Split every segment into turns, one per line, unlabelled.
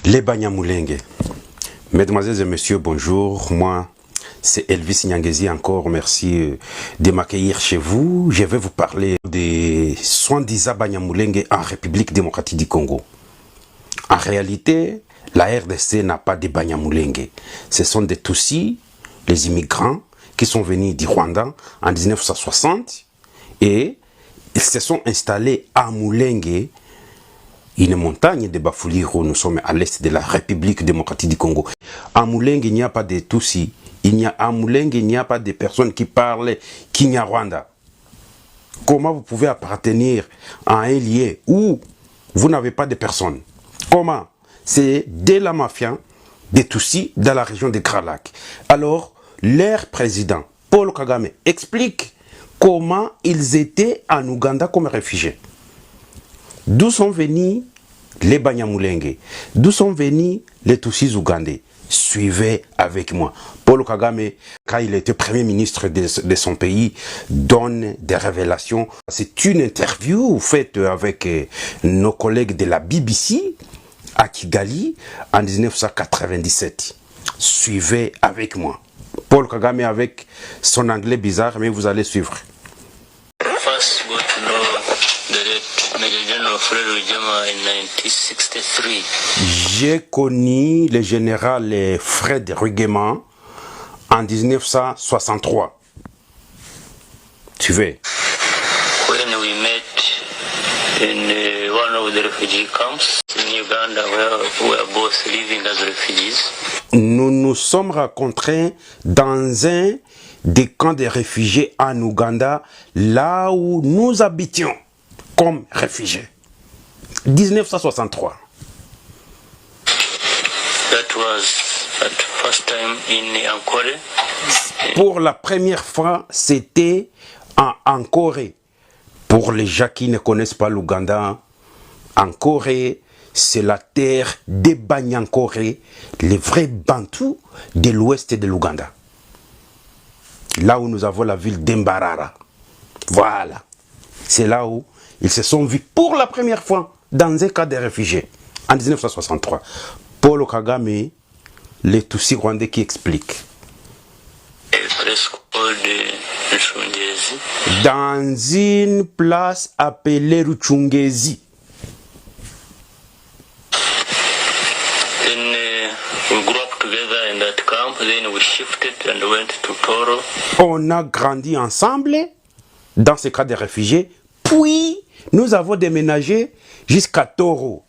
Les Banyamulenge. Mesdemoiselles et messieurs, bonjour. Moi, c'est Elvis Nyangezi encore. Merci de m'accueillir chez vous. Je vais vous parler des soi-disant Banyamulenge en République démocratique du Congo. En réalité, la RDC n'a pas de Banyamulenge. Ce sont des Tutsis, les immigrants, qui sont venus du Rwanda en 1960 et ils se sont installés à Mulenge, une montagne de Bafuliro. Nous sommes à l'est de la République démocratique du Congo. À Mulenge, il n'y a pas de Tutsis. À Mulenge, il n'y a pas de personnes qui parlent Kinyarwanda. Comment vous pouvez appartenir à un lieu où vous n'avez pas de personnes? Comment? C'est de la mafia, des Tutsis dans la région de Grand Lac. Alors, leur président, Paul Kagame, explique comment ils étaient en Ouganda comme réfugiés. D'où sont venus les Banyamulenge? D'où sont venus les Tutsis ougandais? Suivez avec moi. Paul Kagame, quand il était premier ministre de son pays, donne des révélations. C'est une interview faite avec nos collègues de la BBC à Kigali en 1997. Suivez avec moi. Paul Kagame avec son anglais bizarre, mais vous allez suivre.
First got to know the late Major General Fred Rwigema in 1963.
J'ai connu le général Fred Rwigema en 1963. Suivez.
When we met in one of the refugee camps in Uganda where we were both living as refugees.
Nous nous sommes rencontrés dans un des camps de réfugiés en Ouganda, là où nous habitions comme réfugiés. 1963.
That was at first time in Ankole.
Pour la première fois, c'était en Ankole. Pour les gens qui ne connaissent pas l'Ouganda, Ankole, c'est la terre des Banyankore, les vrais Bantous de l'ouest de l'Ouganda. Là où nous avons la ville d'Embarara. Voilà. C'est là où ils se sont vus pour la première fois dans un cas de réfugiés, en 1963. Paul Kagame, les Tutsis rwandais qui explique. Dans une place appelée Ruchungezi. On a grandi ensemble dans ce cas de réfugiés, puis nous avons déménagé jusqu'à Toro.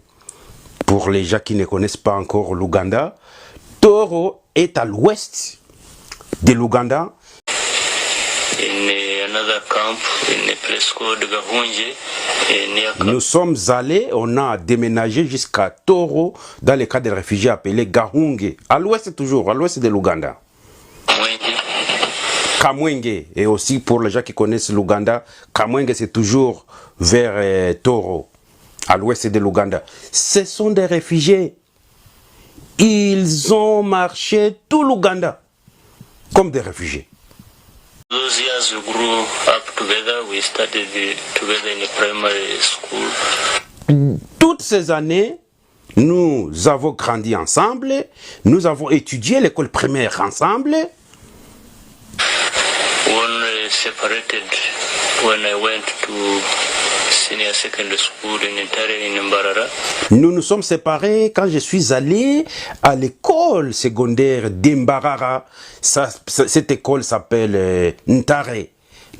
Pour les gens qui ne connaissent pas encore l'Ouganda, Toro est à l'ouest de l'Ouganda. Nous sommes allés, on a déménagé jusqu'à Toro dans le cas des réfugiés appelés Gahunge, à l'ouest toujours, à l'ouest de l'Ouganda. Kamwenge, et aussi pour les gens qui connaissent l'Ouganda, Kamwenge c'est toujours vers Toro, à l'ouest de l'Ouganda. Ce sont des réfugiés. Ils ont marché tout l'Ouganda comme des réfugiés.
Those years we grew up together, we studied together in a primary school.
Toutes ces années, nous avons grandi ensemble, nous avons étudié l'école primaire ensemble.
Only separated when I went to senior secondary school in Ntare in Mbarara.
Nous nous sommes séparés quand je suis allé à l'école secondaire d'Embarara. Cette école s'appelle Ntare.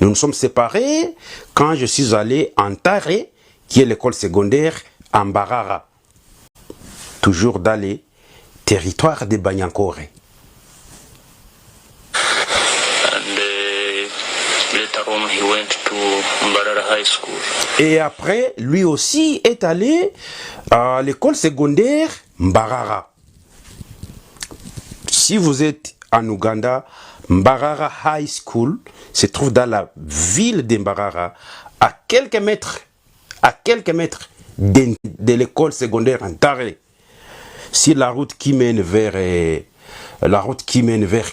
Nous nous sommes séparés quand je suis allé à Ntare, qui est l'école secondaire à Mbarara. Toujours dans les territoires des Banyankore.
He went to Mbarara High School.
Et après, lui aussi est allé à l'école secondaire Mbarara. Si vous êtes en Ouganda, Mbarara High School se trouve dans la ville d'Mbarara, à quelques mètres de l'école secondaire Ntare. C'est la route qui mène vers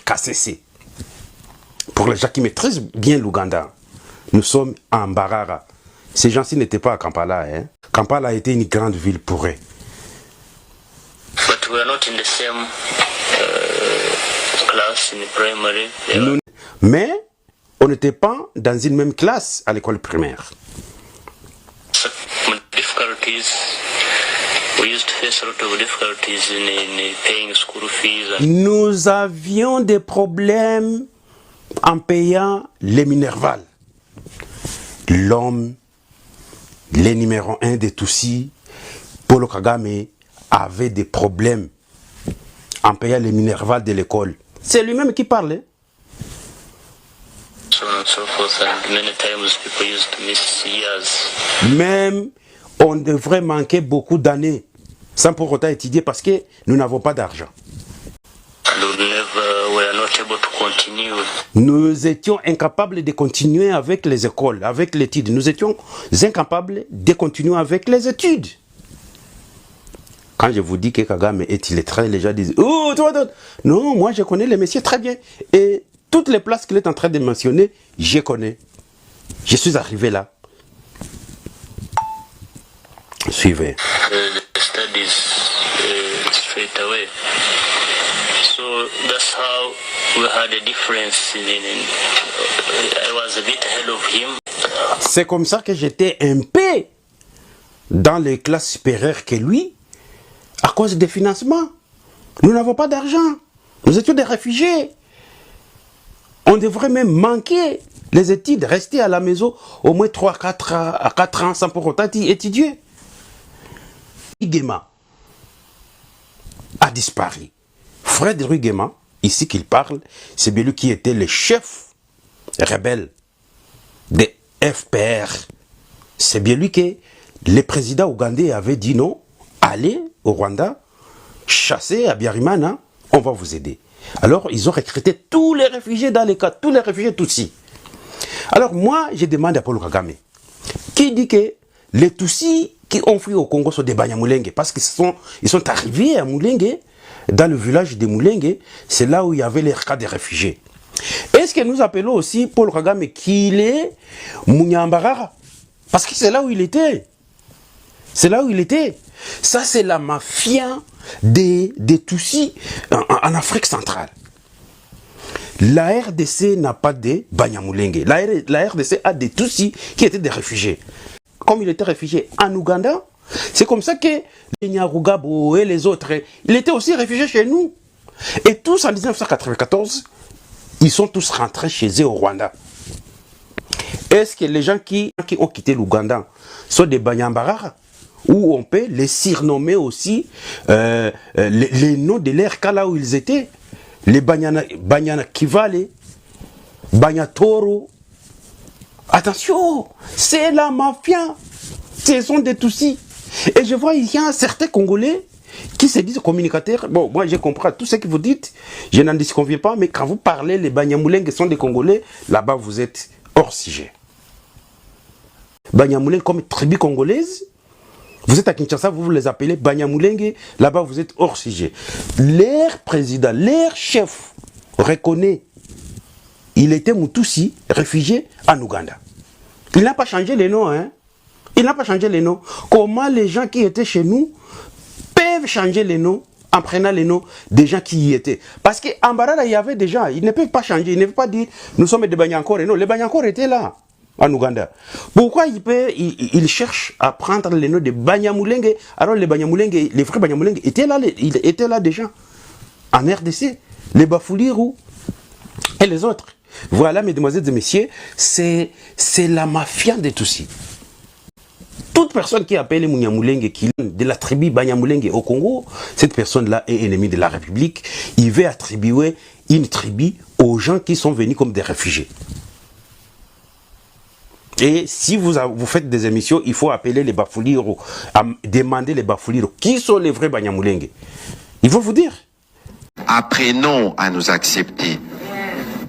KCC. Pour les gens qui maîtrisent bien l'Ouganda, nous sommes à Mbarara. Ces gens-ci n'étaient pas à Kampala. Kampala a été une grande ville pour eux.
But but we are not in the same class in primary.
Mais on n'était pas dans une même classe à l'école primaire.
Difficulties. We used to face a lot of difficulties in paying school fees.
Nous avions des problèmes en payant les Minerval. L'homme, le numéro 1 des Tutsis, Paul Kagame, avait des problèmes en payant les Minerval de l'école. C'est lui-même qui parlait.
So on and so forth, and many times people used to miss years.
Même, on devrait manquer beaucoup d'années sans pour autant étudier parce que nous n'avons pas d'argent. Nous étions incapables de continuer avec les écoles, avec l'étude. Nous étions incapables de continuer avec les études. Quand je vous dis que Kagame est illettré, les gens disent « Oh, toi, non, moi je connais les messieurs très bien. » Et toutes les places qu'il est en train de mentionner, je connais. Je suis arrivé là. Suivez.
Studies straight away. So that's how we had a difference I was a bit ahead of him.
C'est comme ça que j'étais un peu dans les classes supérieures que lui, à cause des financements. Nous n'avons pas d'argent. Nous étions des réfugiés. On devrait même manquer les études, rester à la maison au moins 3-4 ans sans pour autant étudier. Rwigema a disparu. Fred Rwigema, ici qu'il parle, c'est lui qui était le chef rebelle des FPR. C'est bien lui que le président ougandais avait dit non, allez au Rwanda, chassez à Biarimana, on va vous aider. Alors ils ont recruté tous les réfugiés dans les cas, tous les réfugiés Tutsis. Alors moi, je demande à Paul Kagame, qui dit que les Tutsis qui ont fui au Congo sont des Banyamulenge, parce qu'ils sont arrivés à Mulenge, dans le village de Mulenge, c'est là où il y avait les cas des réfugiés. Est-ce que nous appelons aussi Paul Kagame qu'il est Munyambarara? Parce que c'est là où il était. C'est là où il était. Ça, c'est la mafia des Tutsis en Afrique centrale. La RDC n'a pas de Banyamulenge. La RDC a des Tutsis qui étaient des réfugiés. Comme il était réfugié en Ouganda, c'est comme ça que les Nyarugabo et les autres, ils étaient aussi réfugiés chez nous. Et tous en 1994, ils sont tous rentrés chez eux au Rwanda. Est-ce que les gens qui ont quitté l'Ouganda sont des Banyambarara? Ou on peut les surnommer aussi les noms de l'RK là où ils étaient. Les Banyana Kivale, Banyatoro. Attention, c'est la mafia. Ce sont des Tutsis. Et je vois, il y a certains Congolais qui se disent communicateurs. Bon, moi, je comprends tout ce que vous dites. Je n'en disconviens pas. Mais quand vous parlez, les Banyamulenge sont des Congolais. Là-bas, vous êtes hors sujet. Banyamulenge comme tribu congolaise. Vous êtes à Kinshasa, vous les appelez Banyamulenge. Là-bas, vous êtes hors sujet. Leur président, leur chef reconnaît. Il était Mutusi, réfugié en Ouganda. Il n'a pas changé les noms, hein. Il n'a pas changé les noms. Comment les gens qui étaient chez nous peuvent changer les noms en prenant les noms des gens qui y étaient? Parce qu'en Barada, il y avait des gens, ils ne peuvent pas changer, ils ne peuvent pas dire nous sommes des Banyankore. Non, les Banyankore étaient là, en Ouganda. Pourquoi ils cherchent à prendre les noms de Banyamulenge alors les Banyamulenge, les vrais Banyamulenge étaient là déjà, en RDC, les Bafouliru et les autres. Voilà, mesdemoiselles et messieurs, c'est la mafia des Tutsis. Toute personne qui appelle les Munyamulenge, qui est de la tribu Banyamulenge au Congo, cette personne-là est ennemie de la République. Il veut attribuer une tribu aux gens qui sont venus comme des réfugiés. Et si vous faites des émissions, il faut appeler les Bafouliru, demander les Bafouliru, qui sont les vrais Banyamulenge. Ils vont vous dire.
Apprenons à nous accepter.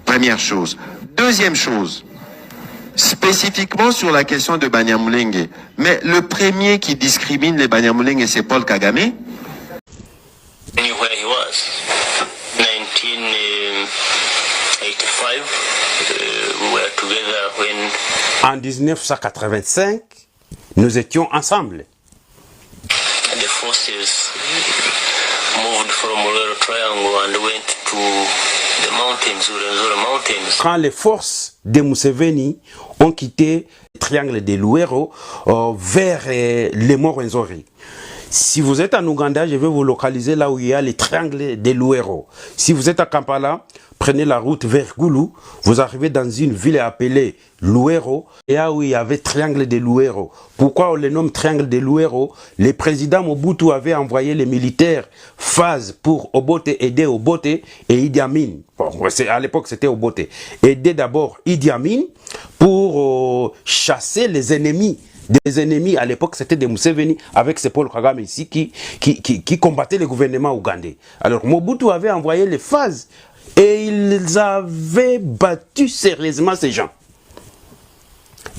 Première chose. Deuxième chose, spécifiquement sur la question de Banyamulenge, mais le premier qui discrimine les Banyamulenge, c'est Paul Kagame.
Where he was, 1985, we were together when.
En 1985, nous étions ensemble.
The forces moved from Luero Triangle and went to the mountains, Rwenzori Mountains.
Quand les forces de Museveni ont quitté le triangle de Luero vers les monts Rwenzori. Si vous êtes en Ouganda, je vais vous localiser là où il y a les triangles de Luero. Si vous êtes à Kampala, prenez la route vers Gulu, vous arrivez dans une ville appelée Luero, et là où il y avait triangle de Luero. Pourquoi on le nomme triangle de Luero? Le président Mobutu avait envoyé les militaires phase pour Obote, aider Obote et Idi Amin. Bon, à l'époque c'était Obote. Aider d'abord Idi Amin pour chasser les ennemis. Des ennemis à l'époque, c'était des Museveni avec ce Paul Kagame ici qui combattaient le gouvernement ougandais. Alors Mobutu avait envoyé les phases et ils avaient battu sérieusement ces gens.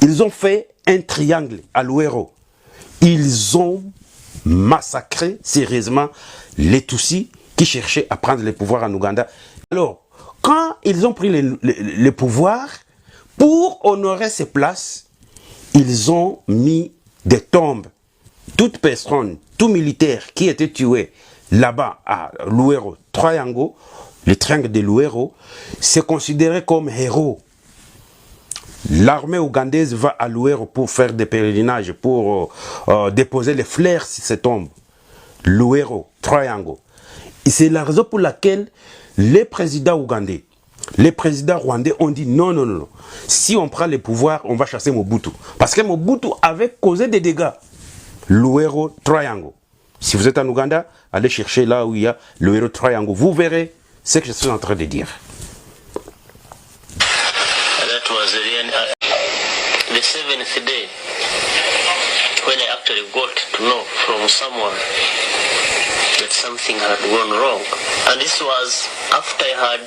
Ils ont fait un triangle à Luero. Ils ont massacré sérieusement les Tutsis qui cherchaient à prendre le pouvoir en Ouganda. Alors, quand ils ont pris le pouvoir, pour honorer ces places, ils ont mis des tombes. Toute personne, tout militaire qui était tué là-bas à Luero, Triangle, le triangle de Luero, c'est considéré comme héros. L'armée ougandaise va à Luero pour faire des pèlerinages, pour déposer les fleurs sur ces tombes. Luero, Triangle. Et c'est la raison pour laquelle les présidents ougandais, les présidents rwandais ont dit non, non, non. Si on prend le pouvoir, on va chasser Mobutu. Parce que Mobutu avait causé des dégâts. Luero Triangle. Si vous êtes en Ouganda, allez chercher là où il y a Luero Triangle. Vous verrez ce que je suis en train de dire.
That was the seventh day when I actually got to know from someone that something had gone wrong. And this was after I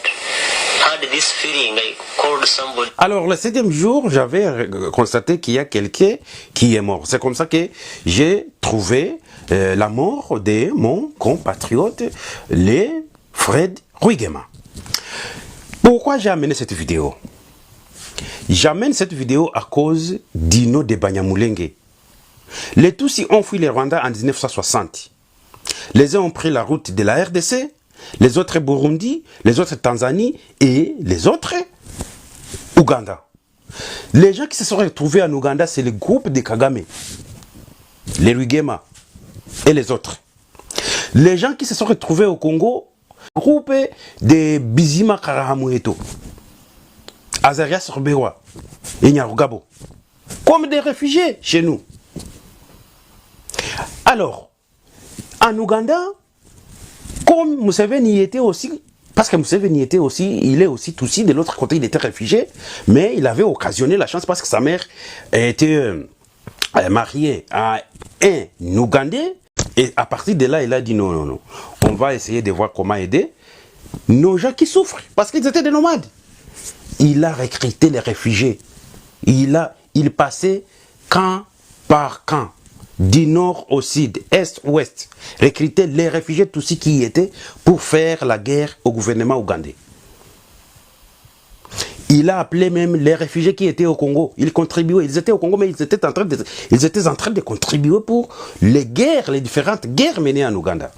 had this feeling. I called somebody.
Alors, le 7e jour, j'avais constaté qu'il y a quelqu'un qui est mort. C'est comme ça que j'ai trouvé la mort de mon compatriote, le Fred Rwigema. Pourquoi j'ai amené cette vidéo? J'amène cette vidéo à cause d'Ino de Banyamulenge. Les Tutsis ont fui les Rwandais en 1960. Les uns ont pris la route de la RDC, les autres Burundi, les autres Tanzanie et les autres Ouganda. Les gens qui se sont retrouvés en Ouganda, c'est le groupe de Kagame, les Rwigema et les autres. Les gens qui se sont retrouvés au Congo, groupe de Bizima Karahamueto, Azarias Rubewa et Nyarugabo, comme des réfugiés chez nous. Alors, en Ouganda, comme Museveni était aussi, parce que Museveni était aussi, il est aussi Tutsi, de l'autre côté il était réfugié, mais il avait occasionné la chance parce que sa mère était mariée à un Ougandais, et à partir de là il a dit non, non, non, on va essayer de voir comment aider nos gens qui souffrent, parce qu'ils étaient des nomades. Il a recruté les réfugiés, il passait camp par camp, du nord au sud, est, ouest, recruter les réfugiés Tutsis qui y étaient pour faire la guerre au gouvernement ougandais. Il a appelé même les réfugiés qui étaient au Congo. Ils contribuaient, ils étaient au Congo, mais ils étaient en train de contribuer pour les guerres, les différentes guerres menées en Ouganda.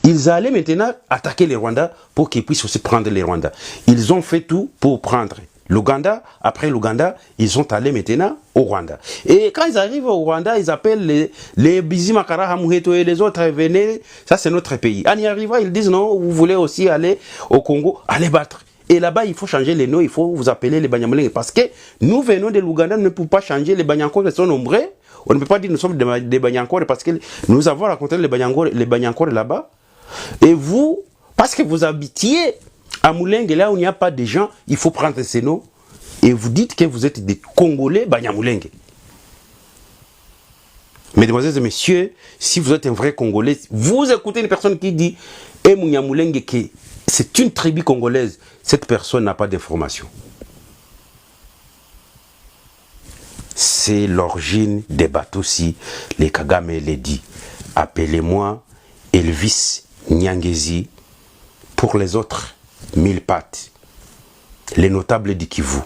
Ils allaient maintenant attaquer les Rwandais pour qu'ils puissent aussi prendre les Rwandais. Ils ont fait tout pour prendre l'Ouganda. Après l'Ouganda, ils sont allés maintenant au Rwanda. Et quand ils arrivent au Rwanda, ils appellent les Bizima Karahamueto et les autres, venez, ça c'est notre pays. En y arrivant, ils disent non, vous voulez aussi aller au Congo, allez battre. Et là-bas, il faut changer les noms, il faut vous appeler les Banyamulenge. Parce que nous venons de l'Ouganda, nous ne pouvons pas changer, les Banyankore sont nombreux. On ne peut pas dire que nous sommes des Banyankore parce que nous avons rencontré les Banyankore là-bas. Et vous, parce que vous habitiez à Mulenge, là où il n'y a pas de gens, il faut prendre ces noms. Et vous dites que vous êtes des Congolais Banyamulenge. Mesdemoiselles et messieurs, si vous êtes un vrai Congolais, vous écoutez une personne qui dit et Munyamulenge que c'est une tribu congolaise, cette personne n'a pas d'information. C'est l'origine des Batusi, les Kagame les dit. Appelez-moi Elvis Nyangezi, pour les autres, 1000 pattes. Les notables du Kivu.